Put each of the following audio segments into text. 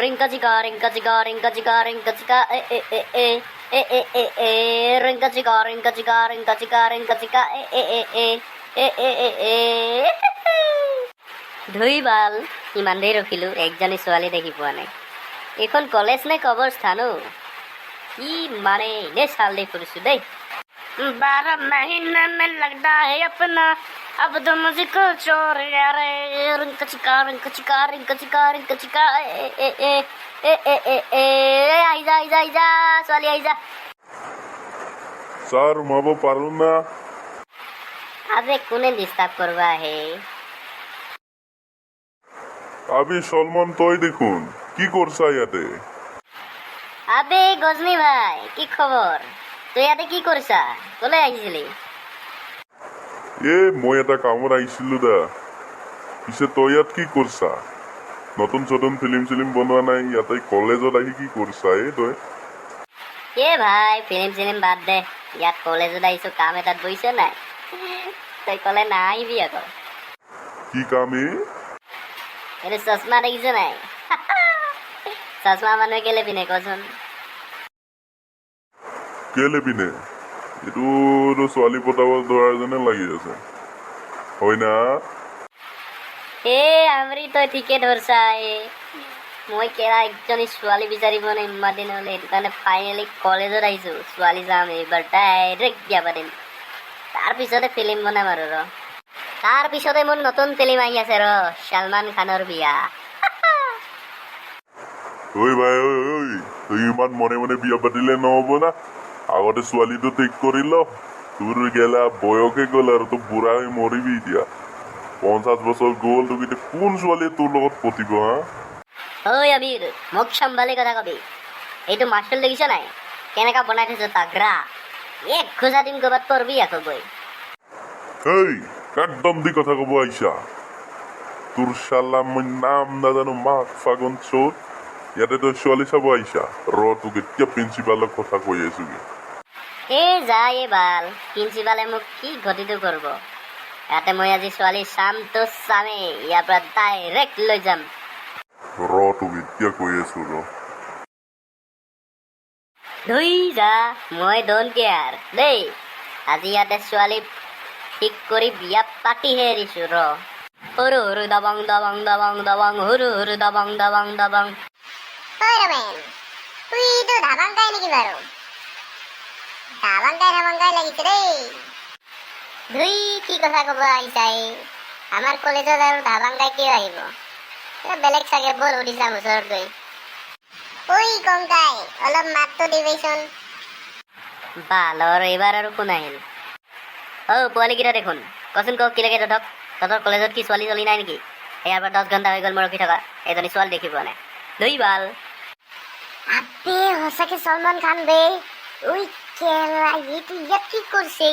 Rinka chika, rinka chika, rinka chika, rinka chika, rinka chika, rinka chika, rinka chika, rinka chika, ধুইবাল ইমান দেৰি ৰখিলোঁ, একজনী ছোৱালী দেখি পোৱা নাই। এইখন কলেজ নে কবৰ স্থানো? কি মানে এনেই চাল দি ফুৰিছোঁ দেই। 12 महीने में लगता है अपना, अब तो मुझको चोर यारे। रिंका चिका, रिंका चिका, रिंका चिका, रिंका चिका, আইজা আইজা আইজা ছোৱালী আইজা। স্যাৰ সোমাব পাৰো না? আবে কোনে ডিস্টার্ব করবা হে? আবি সলমান তই দেখোন কি করছা ইয়াতে? আবে গজনী ভাই কি খবৰ? তই ইয়াতে কি কৰিছা? কলৈ আহিছিলি? মই এটা কামত আহিছিলো দা। পিছে তই ইয়াত কি করছা? নতুন ফিল্ম বনোৱা নাই, ইয়াতে কলেজত আহি কি করছা তই? ভাই ফিল্ম বাদ দে, ইয়াত কলেজত আহিছো, কাম এটাত বহিছে নাই? তই কলে নাহিবি আকৌ। কি কাম এইটো চশমা দেখিছ নাই? চশমা মানুহে কেলে পিন্ধে কচোন? কেলে পিনে? এইটো ছোৱালী পতাব ধৰাৰ যেনে লাগি আছে, হয় না? আমৰি তই ঠিকে ধৰছা। মই কেৰা একজনী ছোৱালী বিচাৰিব নাই ইমান দিন হ'লে, সেইটো কাৰণে ফাইনেলি কলেজত আহিছো। ছোৱালী যাম এইবাৰ, ডাইৰেক্ট বিয়া পাতিম, তাৰপিছতে ফিল্ম বনাম আৰু তাৰপিছতে মোৰ নতুন ফিল্ম আহি আছে সলমান খানৰ বিয়া। ঐ ভাই ঐ, তুই ইমান মনে বিয়া পাতিলে নহব না। আগতে ছোৱালীটো ঠিক কৰি ল। তোৰ গেলা বয়সে গ'ল আৰু তই বুঢ়া হৈ মৰিবি এতিয়া। 50 বছৰ গ'ল, তোক এতিয়া কোন ছোৱালীয়ে তোৰ লগত পতিব হা? ঐ আবিৰ, মোক চম্ভালি কথা কবি। এইটো মাষ্টৰ দেখিছ নাই কেনেকা বনাই থৈছো তাগৰা? এক খোজা দিম ক'ৰবাত পৰবি আকৌ গৈ। একদম দি কথা কব আহিছা? তোৰ শালা মই নাম নাজানো, মাক ফাগুন চোৰ। ইয়াতে তই ছোৱালী চাব আহিছা? তোক এতিয়া প্ৰিন্সিপালক কথা কৈ আছো। যা বাল, প্ৰিন্সিপালে মোক কি গতিটো কৰিব? ইয়াতে মই আজি ছোৱালী চাম তো চামেই, ইয়াৰ পৰা ডাইৰেক্ট লৈ যাম। তোক এতিয়া কৈ আছো ধুই যা, মই ডোন্ট কেয়াৰ দেই। আজি ইয়াতে ছোৱালী ঠিক কৰি বিয়া পাতিহে এৰিছো সৰু সৰু দবং দবং দবং দবং, সৰু সৰু দবং দবং দবং। তুইতো ধাবাংকাই নেকি বাৰু? ধাবাংকাই লাগিছে দেই। ধুই কি কথা কব আহিছা? আমাৰ কলেজত আৰু ধাবাংকাই কিয় আহিব? বেলেগ চাগে, বল সুধি চাম ওচৰত গৈ। ঐ কংকাই, অলপ মাতটো দিবিচোন। বালৰ এইবাৰ আৰু কোন আহিল? পোৱালীকেইটা দেখোন, কচোন কি লাগে তহঁতক? তহঁতৰ কলেজত কি ছোৱালী নাই নেকি? ইয়াৰ পৰা 10 ঘণ্টা হৈ গ'ল মই ৰখি থকা, এজনী ছোৱালী দেখি পোৱা নাই। দুই বাল আবে সঁচাকে সলমান খান বে। ওই কেলা এইটো ইয়াত কি কৰিছে?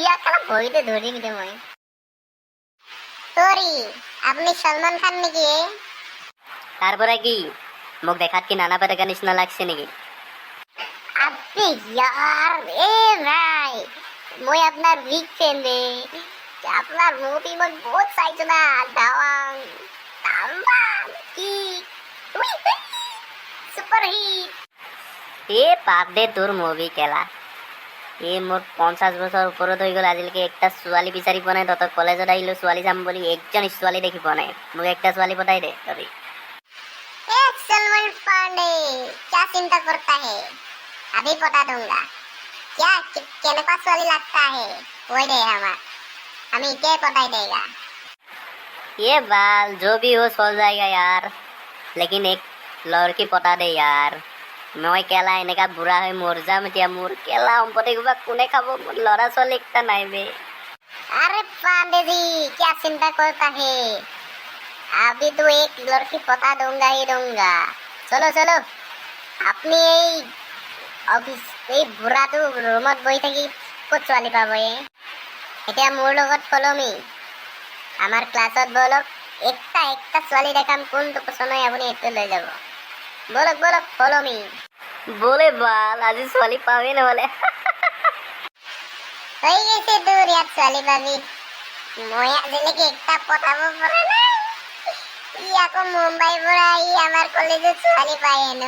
ইয়াক কেলা ভৰিতে ধৰিম দে মই। সৰি, আপুনি সলমান খান নেকি? তাৰ পৰা কি মোক দেখাত কি নানা পেটেকা নিচিনা লাগছে নেকি? আবে ইয়াৰ ভাই, মই আপোনাৰ বিগ ফেন বে। আপনার মুভি মই বহুত চাইছো না, দাওয়াং তাম্বাং কি সুপার হিট। বাদ দে তোৰ মুভি কেলা। মোৰ 50 বছৰ ওপৰত হৈ গ'ল, আজিলৈকে একটা ছোৱালী বিচাৰি পোৱা নাই। তহঁতৰ কলেজত আহিলো ছোৱালী যাম বুলি, একজন ছোৱালী দেখি পোৱা নাই। মোক একটা ছোৱালী পতাই দে তই। सलमान पांडे क्या चिंता करता है, अभी पता दूंगा। क्या केनेका ছোৱালী लगता है वो दे हमें क्या पताई देगा। बाल जो भी हो चल जाएगा यार, लेकिन एक लड़की पता दे यार। মই কেলা এনেকা বুঢ়া হৈ মৰি যাম এতিয়া। মোৰ কেলা সম্পত্তি কিবা কোনে খাব? মোৰ ল'ৰা ছোৱালী একটা নাই বে। अरे पांडे जी क्या चिंता करता है, अभी तो एक लड़की पता दूंगा ही दूंगा। चलो चलो, আপনি অফিস বুঢ়াটো ৰুমত বহি থাকি ক'ত ছোৱালী পাব? এতিয়া মোৰ লগত ফলমি, আমাৰ ক্লাছত বলক, একটা ছোৱালী দেখাম, কোনটো পছন্দ হয় আপুনি এইটো লৈ যাব। বলক ফলমি। বলে বাল আজি ছোৱালী পাবি নহ'লে। হৈ গৈছে তোৰ ইয়াত ছোৱালী পাবি। মই আজিলৈকে একটা পতাব পৰা নাই। ই আকৌ মুম্বাইৰ পৰা আহি আমাৰ আমাৰ কলেজে ছোৱালী পাই হেনো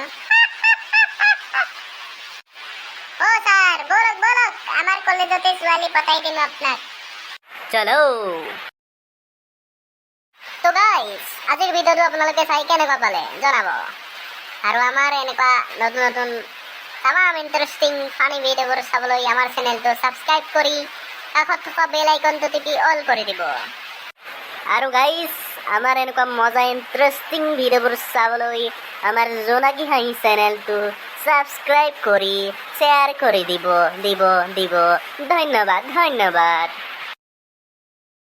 ও স্যাৰ বলক বলক আমাৰ কলেজতে ছোৱালী পতাই দিম আপনাক চলো তো গাইস আজিৰ ভিডিঅ'টো আপোনালোকে চাই কেনেকুৱা পালে জনাব আৰু আমাৰ এনেকুৱা নতুন নতুন তামাম ইণ্টাৰেষ্টিং ফানি ভিডিঅ'বোৰ চাবলৈ আমাৰ চেনেলটো ছাবস্ক্ৰাইব কৰি কাষত থকা বেল আইকনটো টিপি অল কৰি দিব আৰু গাইস আমাৰ এনেকুৱা মজা ইণ্টাৰেষ্টিং ভিডিঅ'বোৰ চাবলৈ আমাৰ জোনাকী হাঁহি চেনেলটো ছাবস্ক্ৰাইব কৰি শ্বেয়াৰ কৰি দিব ধন্যবাদ